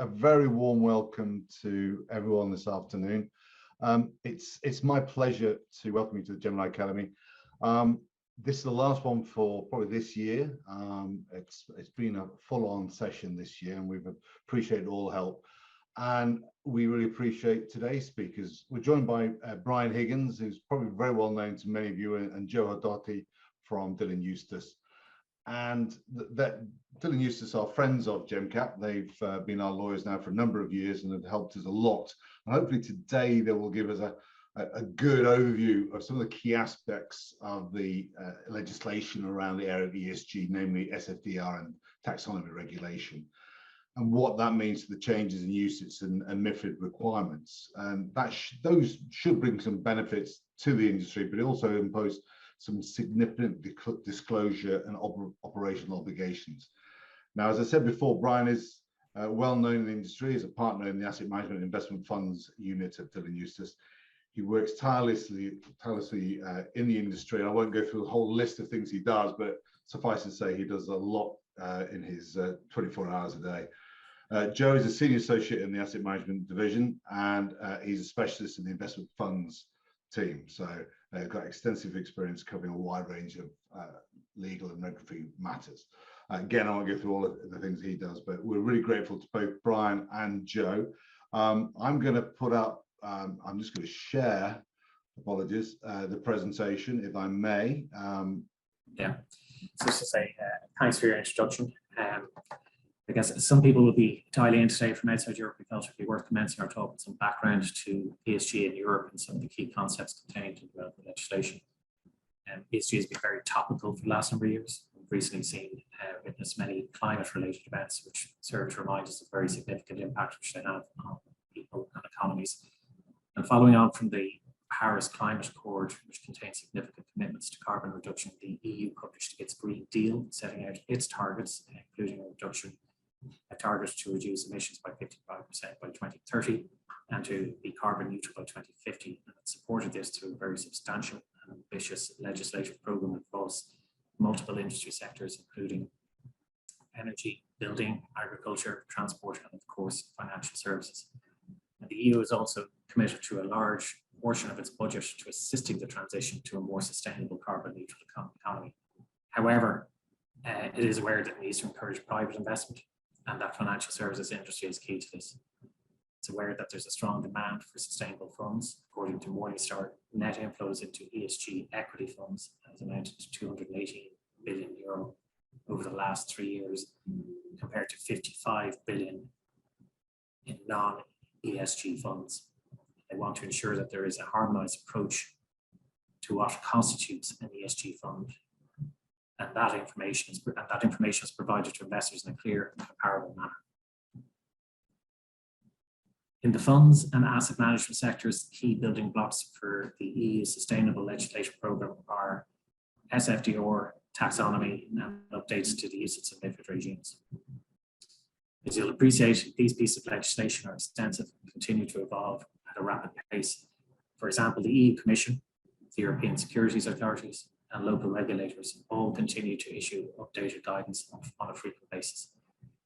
a very warm welcome to everyone this afternoon. It's my pleasure to welcome you to the GemCap Academy. This is the last one for probably this year. It's been a full-on session this year, and we've appreciated all help. And we really appreciate today's speakers. We're joined by Brian Higgins, who's probably very well known to many of you, and Joe Hadotti from Dillon Eustace. And Dillon Eustace are friends of GemCap. They've been our lawyers now for a number of years and have helped us a lot. And hopefully today they will give us a good overview of some of the key aspects of the legislation around the area of ESG, namely SFDR and taxonomy regulation, and what that means to the changes in UCITS and MiFID requirements. And those should bring some benefits to the industry, but also impose some significant disclosure and operational obligations. Now, as I said before, Brian is well known in the industry as a partner in the asset management and investment funds unit at Dillon Eustace. He works tirelessly in the industry. I won't go through the whole list of things he does, but suffice to say he does a lot in his 24 hours a day. Joe is a senior associate in the asset management division, and he's a specialist in the investment funds team. So got extensive experience covering a wide range of legal and regulatory matters. Again, I won't go through all of the things he does, but we're really grateful to both Brian and Joe. I'm going to put up, I'm just going to share, apologies, the presentation, if I may. Yeah, so just to say, thanks for your introduction. I guess some people will be dialing in today from outside Europe. We felt it would be worth commencing our talk with some background to ESG in Europe and some of the key concepts contained in the legislation. ESG has been very topical for the last number of years. We've recently seen witnessed many climate-related events which serve to remind us of the very significant impact which they have on people and economies. And following on from the Paris Climate Accord, which contains significant commitments to carbon reduction, the EU published its Green Deal, setting out its targets, including a target to reduce emissions by 55% by 2030 and to be carbon neutral by 2050. And it supported this through a very substantial and ambitious legislative program across multiple industry sectors, including energy, building, agriculture, transport, and of course, financial services. And the EU is also committed to a large portion of its budget to assisting the transition to a more sustainable carbon neutral economy. However, it is aware that it needs to encourage private investment, and that financial services industry is key to this. It's aware that there's a strong demand for sustainable funds. According to Morningstar, net inflows into ESG equity funds has amounted to 218 billion euro over the last 3 years, compared to 55 billion in non-ESG funds. They want to ensure that there is a harmonized approach to what constitutes an ESG fund, and that information is provided to investors in a clear and comparable manner. In the funds and asset management sectors, key building blocks for the EU sustainable legislation program are SFDR, taxonomy, and updates to the UCITS and MiFID regimes. As you'll appreciate, these pieces of legislation are extensive and continue to evolve at a rapid pace. For example, the EU Commission, the European Securities Authorities, and local regulators all continue to issue updated guidance on a frequent basis.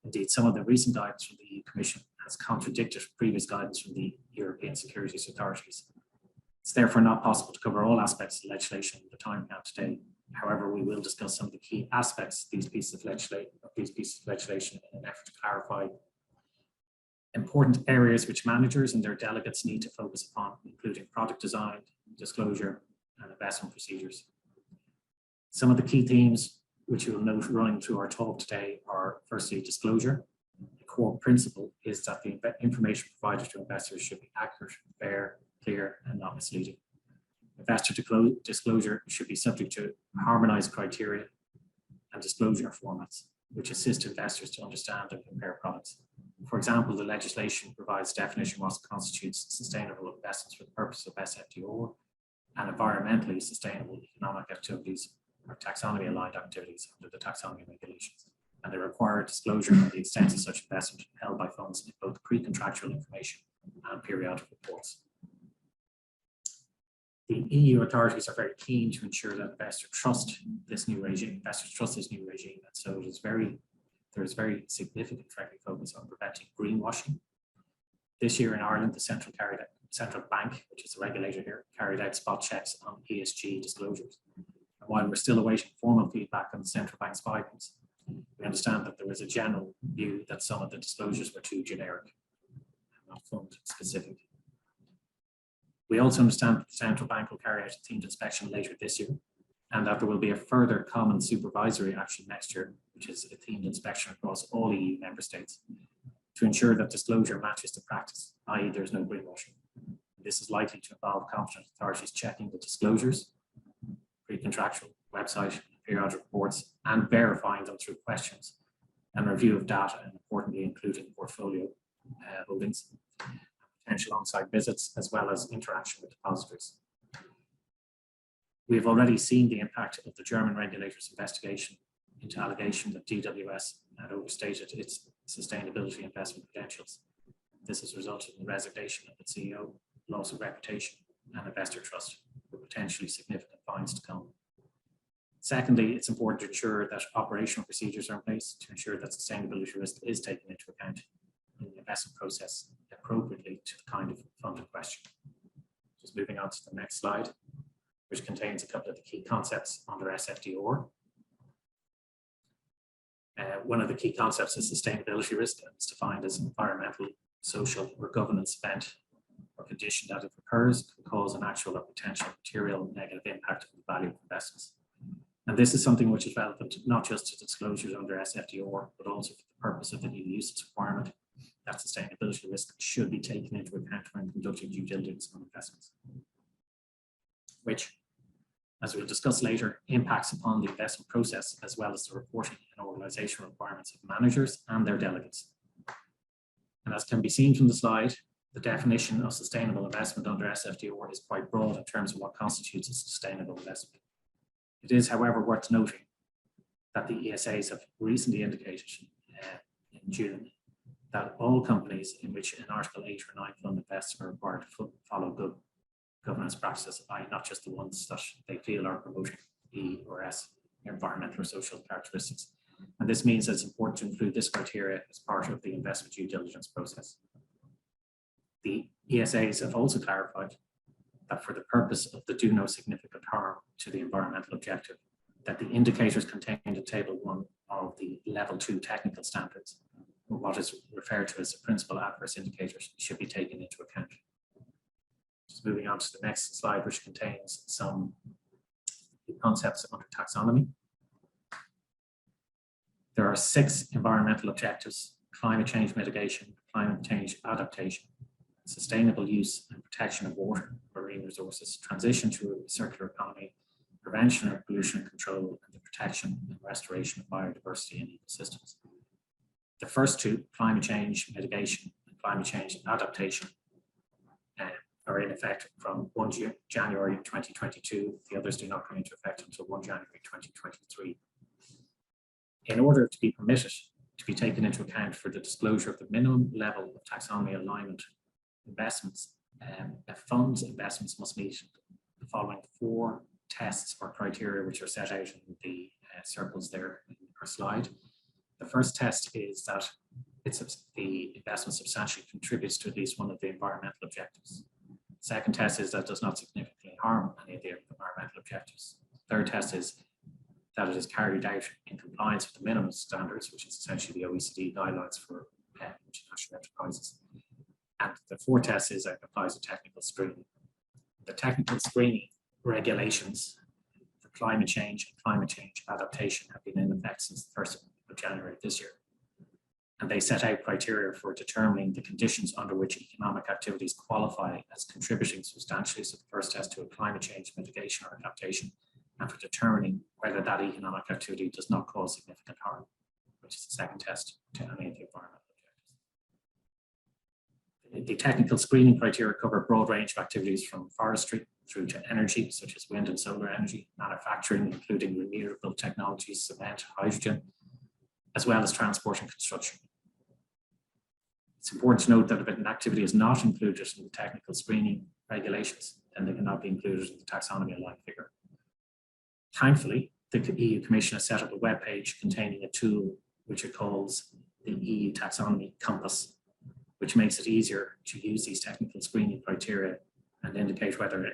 Indeed, some of the recent guidance from the EU Commission has contradicted previous guidance from the European Securities Authorities. It's therefore not possible to cover all aspects of the legislation in the time we have today. However, we will discuss some of the key aspects of these pieces of legislation in an effort to clarify important areas which managers and their delegates need to focus upon, including product design, disclosure, and investment procedures. Some of the key themes which you will note running through our talk today are, firstly, disclosure. The core principle is that the information provided to investors should be accurate, fair, clear, and not misleading. Investor disclosure should be subject to harmonized criteria and disclosure formats, which assist investors to understand and compare products. For example, the legislation provides definition of what constitutes sustainable investments for the purpose of SFDR and environmentally sustainable economic activities or taxonomy-aligned activities under the taxonomy regulations, and they require disclosure of the extent of such investment held by funds in both pre-contractual information and periodic reports. The EU authorities are very keen to ensure that investors trust this new regime, and so there's there is very significant focus on preventing greenwashing. This year in Ireland, the Central Bank, which is the regulator here, carried out spot checks on ESG disclosures. And while we're still awaiting formal feedback on the Central Bank's findings, we understand that there was a general view that some of the disclosures were too generic and not fund specific. We also understand that the Central Bank will carry out a themed inspection later this year, and that there will be a further common supervisory action next year, which is a themed inspection across all EU member states, to ensure that disclosure matches the practice, i.e. there's no greenwashing. This is likely to involve competent authorities checking the disclosures, pre-contractual, website, periodic reports, and verifying them through questions and review of data, and importantly, including portfolio holdings, potential on-site visits, as well as interaction with depositors. We have already seen the impact of the German regulator's investigation into allegations that DWS had overstated its sustainability investment credentials. This has resulted in the resignation of its CEO, loss of reputation, and investor trust, with potentially significant fines to come. Secondly, it's important to ensure that operational procedures are in place to ensure that sustainability risk is taken into account in the investment process appropriately to the kind of funded question. Just moving on to the next slide, which contains a couple of the key concepts under SFDR. One of the key concepts is sustainability risk, and it's defined as environmental, social, or governance event or condition that, if occurs, can cause an actual or potential material negative impact on the value of investments. And this is something which is relevant not just to disclosures under SFDR, but also for the purpose of the new uses requirement, that sustainability risk should be taken into account when conducting due diligence on investments, which, as we'll discuss later, impacts upon the investment process as well as the reporting and organisation requirements of managers and their delegates. And as can be seen from the slide, the definition of sustainable investment under SFDR is quite broad in terms of what constitutes a sustainable investment. It is, however, worth noting that the ESAs have recently indicated in June that all companies in which an Article 8 or 9 fund invests are required to follow good governance practices, i.e. not just the ones that they feel are promoting E or S, environmental or social characteristics. And this means that it's important to include this criteria as part of the investment due diligence process. The ESAs have also clarified that for the purpose of the do no significant harm to the environmental objective, that the indicators contained in Table 1 of the Level 2 technical standards, or what is referred to as the principal adverse indicators, should be taken into account. Just moving on to the next slide, which contains some concepts under taxonomy. There are 6 environmental objectives: climate change mitigation, climate change adaptation, sustainable use and protection of water, marine resources, transition to a circular economy, prevention of pollution control, and the protection and restoration of biodiversity and ecosystems. The first two, climate change mitigation and climate change adaptation, are in effect from 1 January 2022. The others do not come into effect until 1 January 2023. In order to be permitted to be taken into account for the disclosure of the minimum level of taxonomy alignment investments, a fund's investments must meet the following 4 tests or criteria, which are set out in the circles there in our slide. The first test is that the investment substantially contributes to at least one of the environmental objectives. Second test is that it does not significantly harm any of the environmental objectives. Third test is that it is carried out in compliance with the minimum standards, which is essentially the OECD guidelines for international enterprises. And the fourth test is that it applies to technical screening. The technical screening regulations for climate change and climate change adaptation have been in effect since the 1st of January this year. And they set out criteria for determining the conditions under which economic activities qualify as contributing substantially, so the first test, to a climate change mitigation or adaptation, and for determining whether that economic activity does not cause significant harm, which is the second test to any of the environmental objectives. The technical screening criteria cover a broad range of activities from forestry through to energy, such as wind and solar energy, manufacturing, including renewable technologies, cement, hydrogen, as well as transport and construction. It's important to note that if an activity is not included in the technical screening regulations, then they cannot be included in the taxonomy aligned figure. Thankfully, the EU Commission has set up a web page containing a tool which it calls the EU Taxonomy Compass, which makes it easier to use these technical screening criteria and indicate whether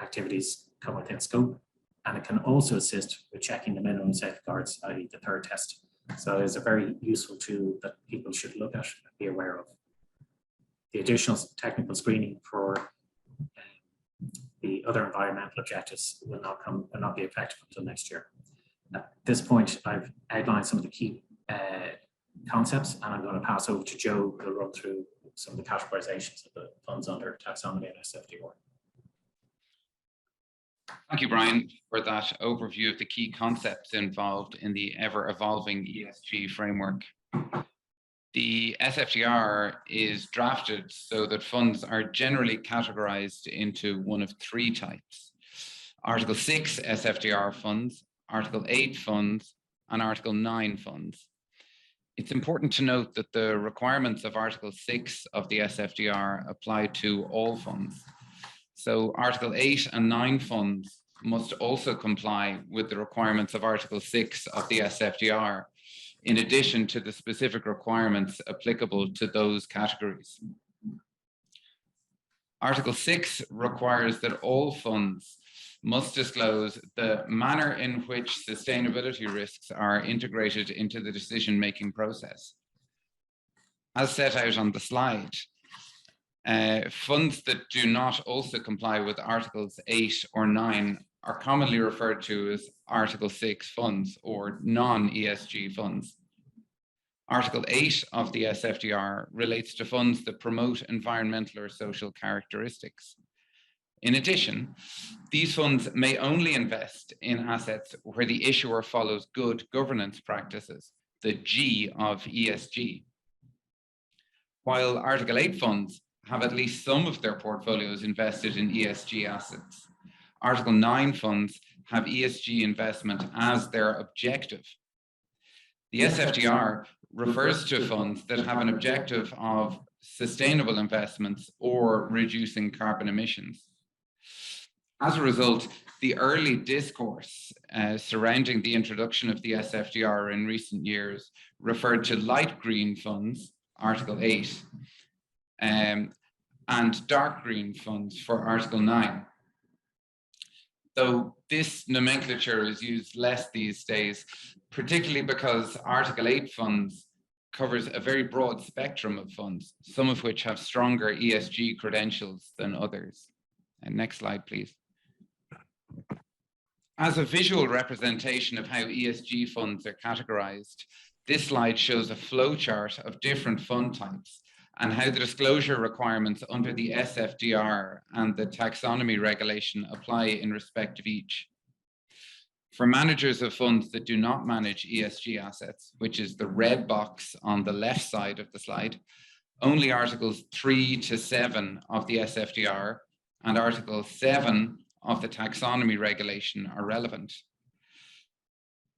activities come within scope. And it can also assist with checking the minimum safeguards, i.e. the third test. So it's a very useful tool that people should look at and be aware of. The additional technical screening for the other environmental objectives will not be effective until next year. At this point, I've outlined some of the key concepts, and I'm going to pass over to Joe, who will run through some of the categorizations of the funds under taxonomy and SFDR. Thank you, Brian, for that overview of the key concepts involved in the ever-evolving ESG framework. The SFDR is drafted so that funds are generally categorized into one of three types: Article 6 SFDR funds, Article 8 funds, and Article 9 funds. It's important to note that the requirements of Article 6 of the SFDR apply to all funds. So Article 8 and 9 funds must also comply with the requirements of Article 6 of the SFDR, in addition to the specific requirements applicable to those categories. Article 6 requires that all funds must disclose the manner in which sustainability risks are integrated into the decision-making process. As set out on the slide, funds that do not also comply with Articles 8 or 9 are commonly referred to as Article 6 funds or non-ESG funds. Article 8 of the SFDR relates to funds that promote environmental or social characteristics. In addition, these funds may only invest in assets where the issuer follows good governance practices, the G of ESG. While Article 8 funds have at least some of their portfolios invested in ESG assets, Article 9 funds have ESG investment as their objective. The SFDR refers to funds that have an objective of sustainable investments or reducing carbon emissions. As a result, the early discourse surrounding the introduction of the SFDR in recent years referred to light green funds, Article 8, and dark green funds for Article 9. Though this nomenclature is used less these days, particularly because Article 8 funds covers a very broad spectrum of funds, some of which have stronger ESG credentials than others. And next slide, please. As a visual representation of how ESG funds are categorized, this slide shows a flowchart of different fund types and how the disclosure requirements under the SFDR and the taxonomy regulation apply in respect of each. For managers of funds that do not manage ESG assets, which is the red box on the left side of the slide, only Articles 3 to 7 of the SFDR and Article 7 of the taxonomy regulation are relevant.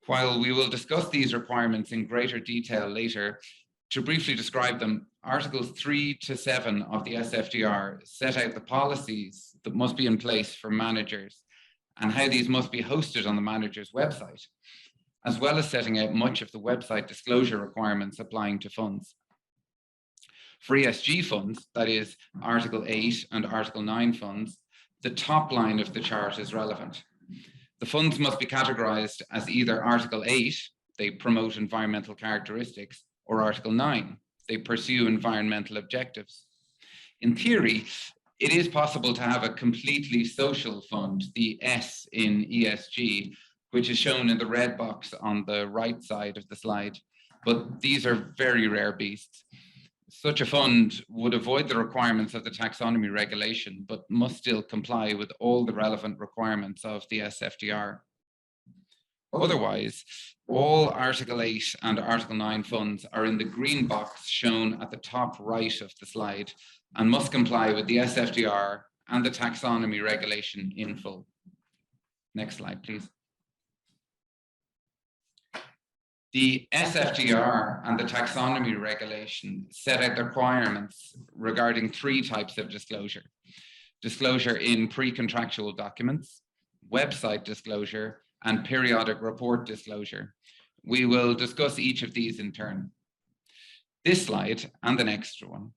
While we will discuss these requirements in greater detail later, to briefly describe them, Articles 3 to 7 of the SFDR set out the policies that must be in place for managers and how these must be hosted on the manager's website, as well as setting out much of the website disclosure requirements applying to funds. For ESG funds, that is Article 8 and Article 9 funds, the top line of the chart is relevant. The funds must be categorized as either Article 8, they promote environmental characteristics, or Article 9, they pursue environmental objectives. In theory, it is possible to have a completely social fund, the S in ESG, which is shown in the red box on the right side of the slide, but these are very rare beasts. Such a fund would avoid the requirements of the taxonomy regulation, but must still comply with all the relevant requirements of the SFDR. Otherwise, all Article 8 and Article 9 funds are in the green box shown at the top right of the slide and must comply with the SFDR and the taxonomy regulation in full. Next slide, please. The SFDR and the taxonomy regulation set out the requirements regarding three types of disclosure: disclosure in pre-contractual documents, website disclosure, and periodic report disclosure, We will discuss each of these in turn. This slide and the next one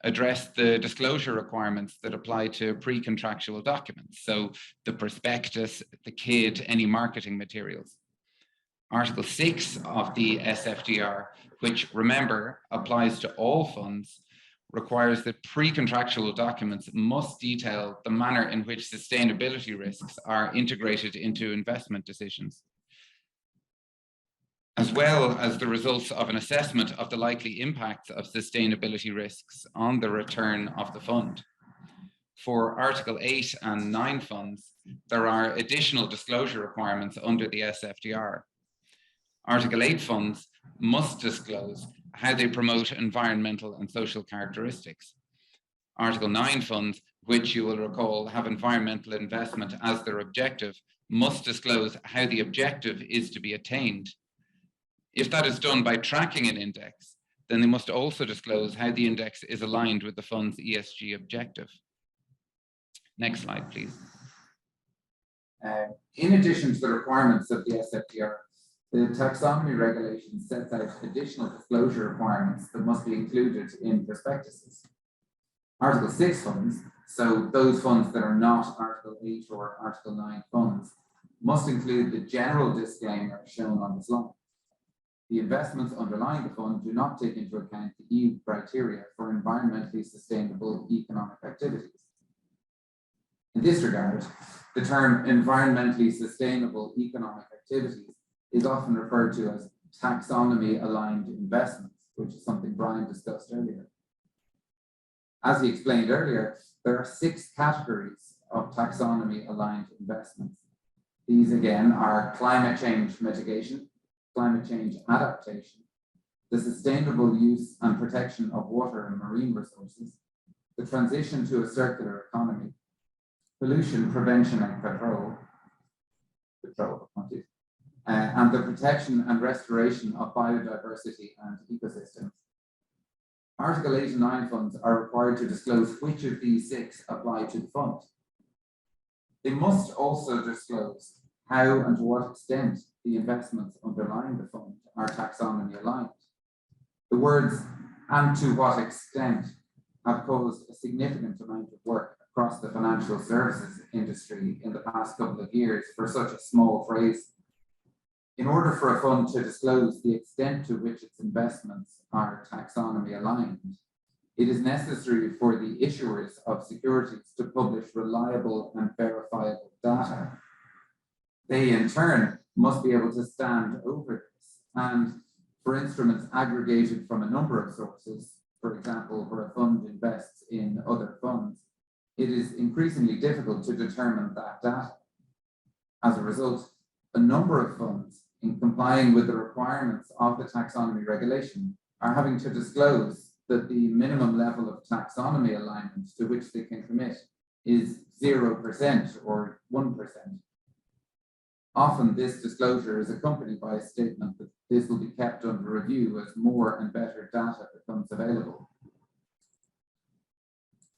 address the disclosure requirements that apply to pre-contractual documents, so the prospectus, the KID, any marketing materials. Article 6 of the SFDR, which, remember, applies to all funds, requires that pre-contractual documents must detail the manner in which sustainability risks are integrated into investment decisions, as well as the results of an assessment of the likely impacts of sustainability risks on the return of the fund. For Article 8 and 9 funds, there are additional disclosure requirements under the SFDR. Article 8 funds must disclose how they promote environmental and social characteristics. Article 9 funds, which you will recall have environmental investment as their objective, must disclose how the objective is to be attained. If that is done by tracking an index, then they must also disclose how the index is aligned with the fund's ESG objective. Next slide, please. In addition to the requirements of the SFDR, the taxonomy regulation sets out additional disclosure requirements that must be included in prospectuses. Article 6 funds, so those funds that are not Article 8 or Article 9 funds, must include the general disclaimer shown on the slide. The investments underlying the fund do not take into account the EU criteria for environmentally sustainable economic activities. In this regard, the term environmentally sustainable economic activities is often referred to as taxonomy-aligned investments, which is something Brian discussed earlier. As he explained earlier, there are 6 categories of taxonomy-aligned investments. These, again, are climate change mitigation, climate change adaptation, the sustainable use and protection of water and marine resources, the transition to a circular economy, pollution prevention and control, and the protection and restoration of biodiversity and ecosystems. Article 8 and 9 funds are required to disclose which of these 6 apply to the fund. They must also disclose how and to what extent the investments underlying the fund are taxonomy aligned. The words "and to what extent" have caused a significant amount of work across the financial services industry in the past couple of years for such a small phrase. In order for a fund to disclose the extent to which its investments are taxonomy aligned, it is necessary for the issuers of securities to publish reliable and verifiable data. They, in turn, must be able to stand over this, and for instruments aggregated from a number of sources, for example, where a fund invests in other funds, it is increasingly difficult to determine that data. As a result, a number of funds, in complying with the requirements of the taxonomy regulation, are having to disclose that the minimum level of taxonomy alignment to which they can commit is 0% or 1%. Often this disclosure is accompanied by a statement that this will be kept under review as more and better data becomes available.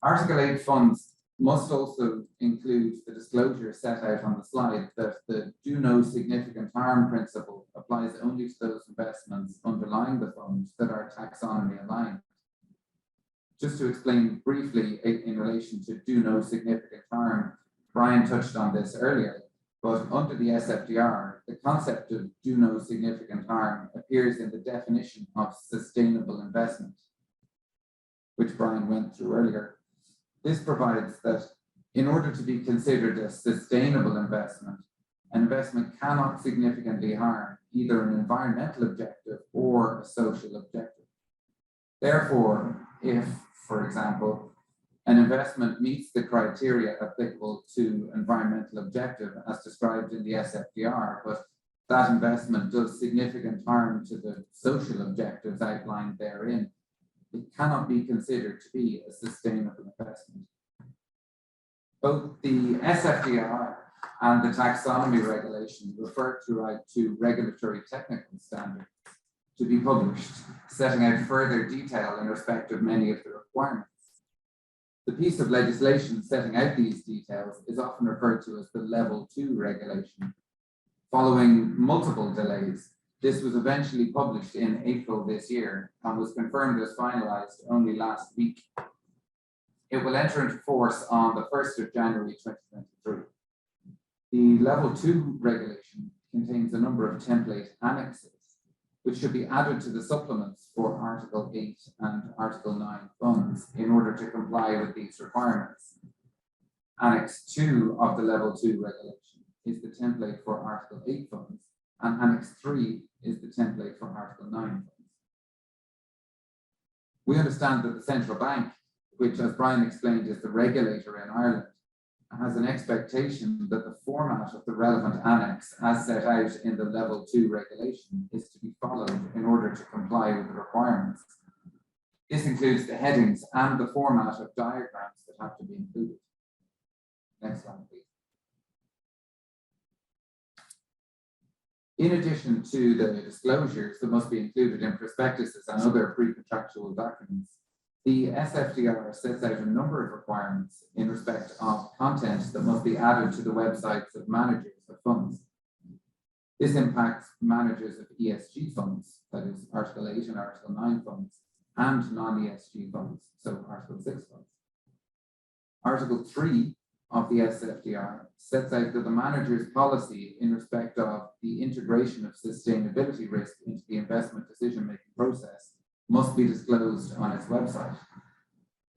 Article 8 funds must also include the disclosure set out on the slide that the do no significant harm principle applies only to those investments underlying the fund that are taxonomy aligned. Just to explain briefly in relation to do no significant harm, Brian touched on this earlier, but under the SFDR, the concept of do no significant harm appears in the definition of sustainable investment, which Brian went through earlier. This provides that in order to be considered a sustainable investment, an investment cannot significantly harm either an environmental objective or a social objective. Therefore, if, for example, an investment meets the criteria applicable to environmental objective as described in the SFDR, but that investment does significant harm to the social objectives outlined therein, it cannot be considered to be a sustainable investment. Both the SFDR and the taxonomy regulation refer to regulatory technical standards to be published, setting out further detail in respect of many of the requirements. The piece of legislation setting out these details is often referred to as the Level 2 regulation. Following multiple delays, This was eventually published in April this year and was confirmed as finalized only last week. It will enter into force on the 1st of January 2023. The Level 2 regulation contains a number of template annexes, which should be added to the supplements for Article 8 and Article 9 funds in order to comply with these requirements. Annex 2 of the Level 2 regulation is the template for Article 8 funds, and Annex 3 is the template for Article 9 funds. We understand that the central bank, which, as Brian explained, is the regulator in Ireland, has an expectation that the format of the relevant annex as set out in the Level 2 regulation is to be followed in order to comply with the requirements. This includes the headings and the format of diagrams that have to be included. Next slide, please. In addition to the disclosures that must be included in prospectuses and other pre-contractual documents, the SFDR sets out a number of requirements in respect of content that must be added to the websites of managers of funds. This impacts managers of ESG funds, that is Article 8 and Article 9 funds, and non-ESG funds, so Article 6 funds. Article 3 of the SFDR sets out that the manager's policy in respect of the integration of sustainability risk into the investment decision-making process must be disclosed on its website.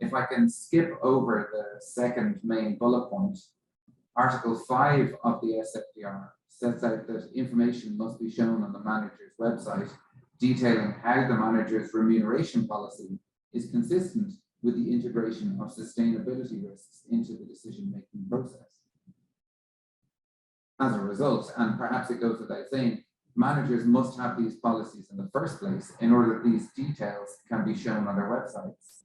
If I can skip over the second main bullet point, Article 5 of the SFDR sets out that information must be shown on the manager's website, detailing how the manager's remuneration policy is consistent with the integration of sustainability risks into the decision-making process. As a result, and perhaps it goes without saying, managers must have these policies in the first place in order that these details can be shown on their websites.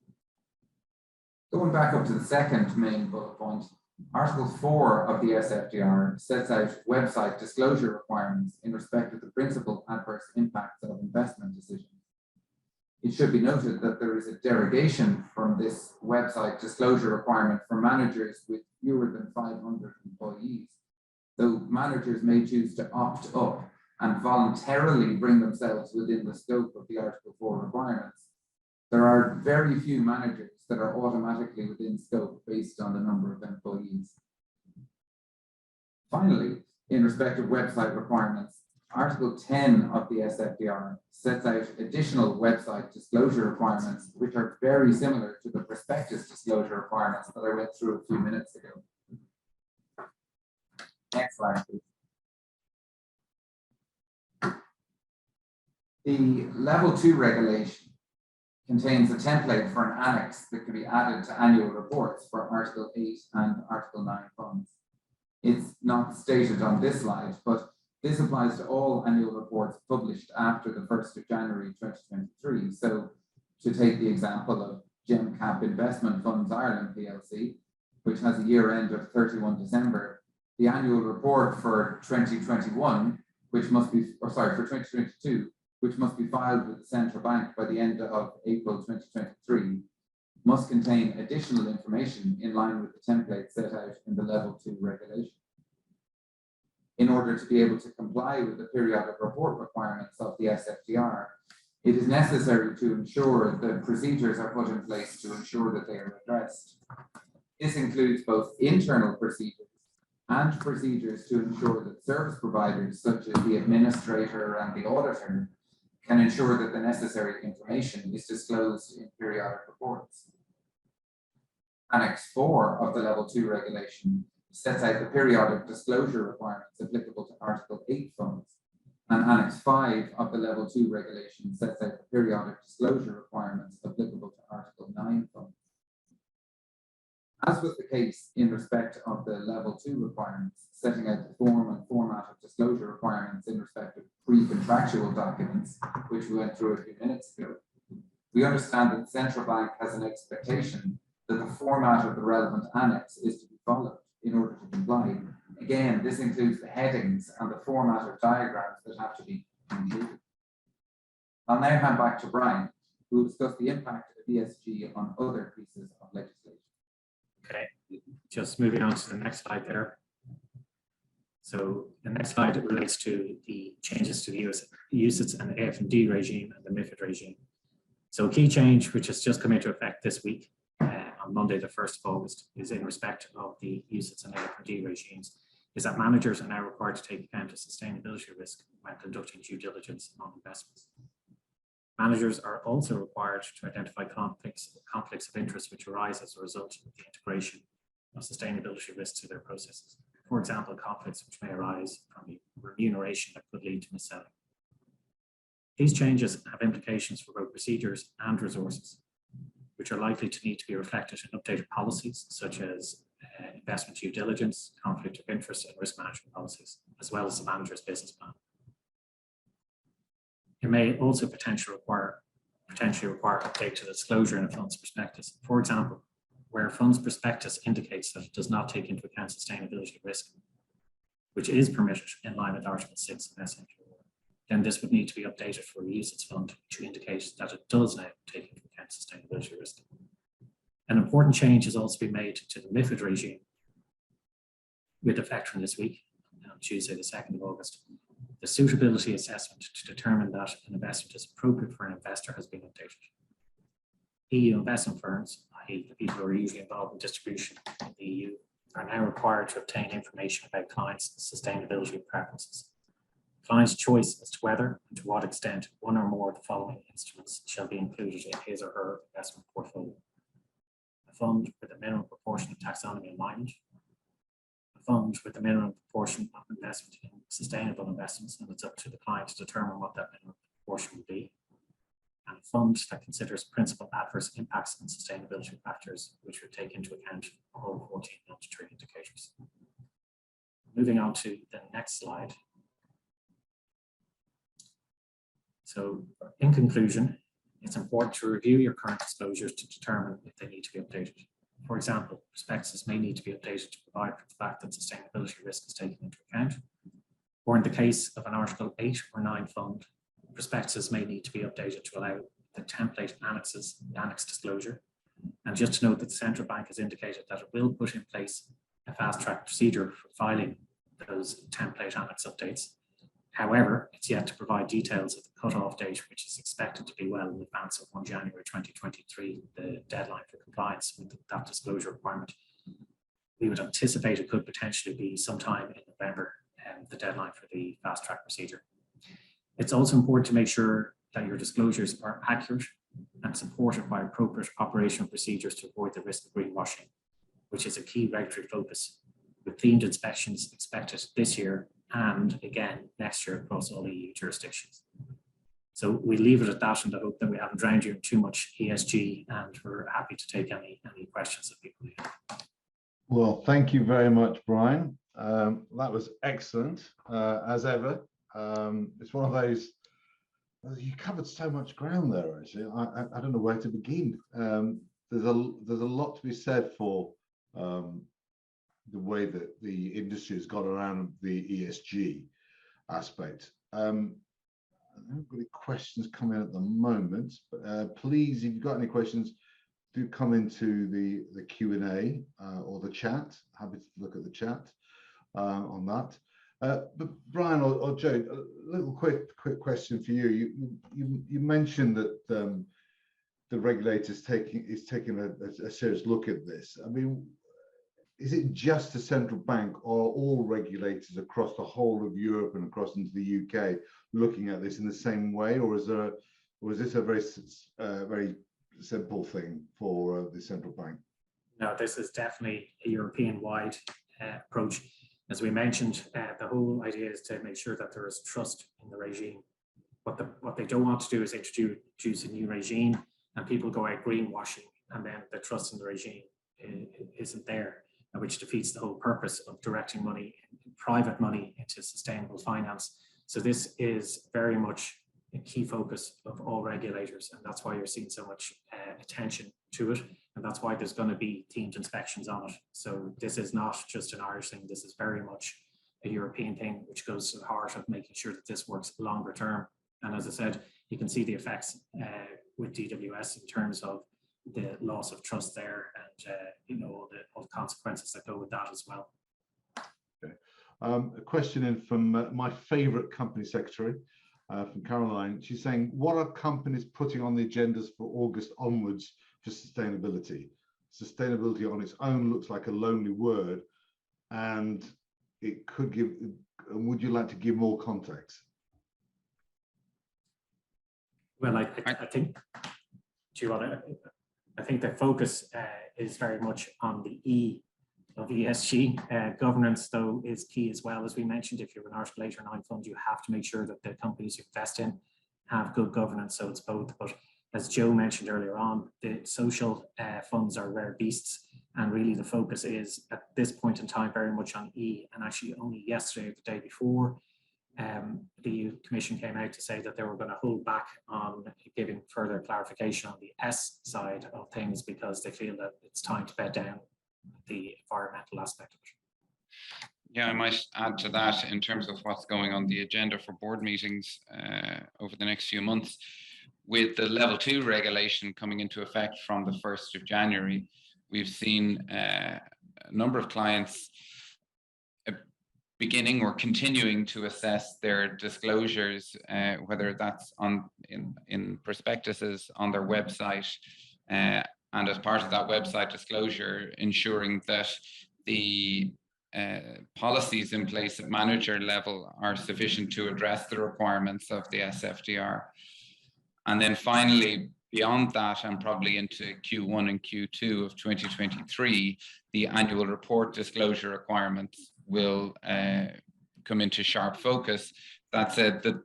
Going back up to the second main bullet point, Article 4 of the SFDR sets out website disclosure requirements in respect of the principal adverse impacts of investment decisions. It should be noted that there is a derogation from this website disclosure requirement for managers with fewer than 500 employees, though managers may choose to opt up and voluntarily bring themselves within the scope of the Article 4 requirements. There are very few managers that are automatically within scope based on the number of employees. Finally, in respect of website requirements, Article 10 of the SFDR sets out additional website disclosure requirements, which are very similar to the prospectus disclosure requirements that I went through a few minutes ago. Next slide, please. The Level 2 regulation contains a template for an annex that can be added to annual reports for Article 8 and Article 9 funds. It's not stated on this slide, but this applies to all annual reports published after the 1st of January 2023. So to take the example of GemCap Investment Funds Ireland PLC, which has a year end of 31 December, the annual report for 2021, which must be, or sorry, for 2022, which must be filed with the central bank by the end of April 2023, must contain additional information in line with the template set out in the Level 2 regulation. In order to be able to comply with the periodic report requirements of the SFDR, it is necessary to ensure that procedures are put in place to ensure that they are addressed. This includes both internal procedures and procedures to ensure that service providers, such as the administrator and the auditor, can ensure that the necessary information is disclosed in periodic reports. Annex 4 of the Level 2 regulation sets out the periodic disclosure requirements applicable to Article 8 funds, and Annex 5 of the Level 2 regulation sets out the periodic disclosure requirements applicable to Article 9 funds. As was the case in respect of the Level 2 requirements, setting out the form and format of disclosure requirements in respect of pre-contractual documents, which we went through a few minutes ago, we understand that the central bank has an expectation that the format of the relevant annex is to be followed in order to comply. Again, this includes the headings and the format of diagrams that have to be included. I'll now hand back to Brian, who will discuss the impact of ESG on other pieces of legislation. Okay, just moving on to the next slide there. So the next slide relates to the changes to the UCITS and AFMD regime and the MiFID regime. So a key change which has just come into effect this week on Monday, the 1st of August, is in respect of the UCITS and AFMD regimes, is that managers are now required to take account of sustainability risk when conducting due diligence on investments. Managers are also required to identify conflicts of interest which arise as a result of the integration of sustainability risks to their processes. For example, conflicts which may arise from the remuneration that could lead to mis-selling. These changes have implications for both procedures and resources, which are likely to need to be reflected in updated policies such as investment due diligence, conflict of interest, and risk management policies, as well as the manager's business plan. It may also potentially require update to the disclosure in a fund's prospectus. For example, where a fund's prospectus indicates that it does not take into account sustainability risk, which is permitted in line with Article 6 of SMQ, then this would need to be updated for a UCITS fund to indicate that it does now take into account sustainability risk. An important change has also been made to the MiFID regime with effect from this week, on Tuesday, the 2nd of August. The suitability assessment to determine that an investment is appropriate for an investor has been updated. EU investment firms, i.e. the people who are usually involved in distribution in the EU, are now required to obtain information about clients' sustainability preferences. Client's choice as to whether and to what extent one or more of the following instruments shall be included in his or her investment portfolio. A fund with a minimum proportion of taxonomy alignment, a fund with a minimum proportion of investment in sustainable investments, and it's up to the client to determine what that minimum proportion will be, and a fund that considers principal adverse impacts on sustainability factors, which would take into account all 14 monetary indicators. Moving on to the next slide. So in conclusion, it's important to review your current disclosures to determine if they need to be updated. For example, prospectuses may need to be updated to provide for the fact that sustainability risk is taken into account. Or in the case of an Article 8 or 9 fund, prospectuses may need to be updated to allow the template annexes, the annex disclosure. And just to note that the central bank has indicated that it will put in place a fast-track procedure for filing those template annex updates. However, it's yet to provide details of the cutoff date, which is expected to be well in advance of 1 January 2023, the deadline for compliance with that disclosure requirement. We would anticipate it could potentially be sometime in November, the deadline for the fast track procedure. It's also important to make sure that your disclosures are accurate and supported by appropriate operational procedures to avoid the risk of greenwashing, which is a key regulatory focus, with themed inspections expected this year and again next year across all EU jurisdictions. So we leave it at that in the hope that we haven't drowned you in too much ESG, and we're happy to take any questions that people have. Well, thank you very much, Brian. That was excellent, as ever. It's one of those, you covered so much ground there, actually. I don't know where to begin. There's a lot to be said for the way that the industry has got around the ESG aspect. I haven't got any questions coming at the moment, but please, if you've got any questions, do come into the Q&A or the chat. Happy to look at the chat on that. But Brian or Joe, a little quick question for you. You mentioned that the regulator's taking a serious look at this. I mean, is it just the central bank, or all regulators across the whole of Europe and across into the UK looking at this in the same way, or is this a very simple thing for the central bank? No, this is definitely a European-wide approach. As we mentioned, the whole idea is to make sure that there is trust in the regime. What they don't want to do is introduce a new regime and people go out greenwashing, and then the trust in the regime isn't there, which defeats the whole purpose of directing money, private money, into sustainable finance. So this is very much a key focus of all regulators, and that's why you're seeing so much attention to it, and that's why there's going to be themed inspections on it. So this is not just an Irish thing, this is very much a European thing, which goes to the heart of making sure that this works longer term. And as I said, you can see the effects with DWS in terms of the loss of trust there, and all the consequences that go with that as well. Okay. A question in from my favorite company secretary, from Caroline. She's saying, what are companies putting on the agendas for August onwards for sustainability? Sustainability on its own looks like a lonely word, and it could give, would you like to give more context? Well, I think, do you want to, I think the focus is very much on the E of ESG. Governance, though, is key as well. As we mentioned, if you're an Article 8 or 9 fund, you have to make sure that the companies you invest in have good governance. So it's both. But as Joe mentioned earlier on, the social funds are rare beasts. And really the focus is at this point in time very much on E. And actually only yesterday or the day before, the EU Commission came out to say that they were going to hold back on giving further clarification on the S side of things because they feel that it's time to bed down the environmental aspect of it. Yeah, I might add to that in terms of what's going on the agenda for board meetings over the next few months. With the level 2 regulation coming into effect from the 1st of January, we've seen a number of clients beginning or continuing to assess their disclosures, whether that's on in prospectuses on their website, and as part of that website disclosure, ensuring that the policies in place at manager level are sufficient to address the requirements of the SFDR. And then finally, beyond that, and probably into Q1 and Q2 of 2023, the annual report disclosure requirements will come into sharp focus. That said, that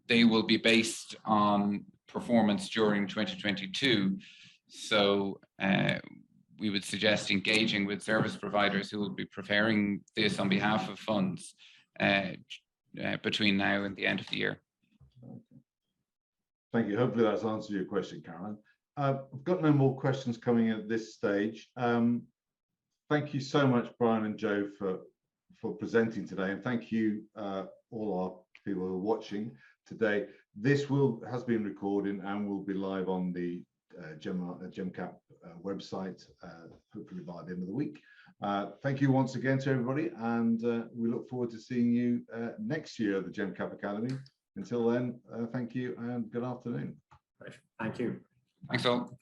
they will be based on performance during 2022. So we would suggest engaging with service providers who will be preparing this on behalf of funds between now and the end of the year. Thank you. Hopefully that's answered your question, Caroline. I've got no more questions coming in at this stage. Thank you so much, Brian and Joe, for presenting today, and thank you all our people who are watching today. This has been recorded and will be live on the GemCap website, hopefully by the end of the week. Thank you once again to everybody, and we look forward to seeing you next year at the GemCap Academy. Until then, thank you and good afternoon. Thank you. Thanks all.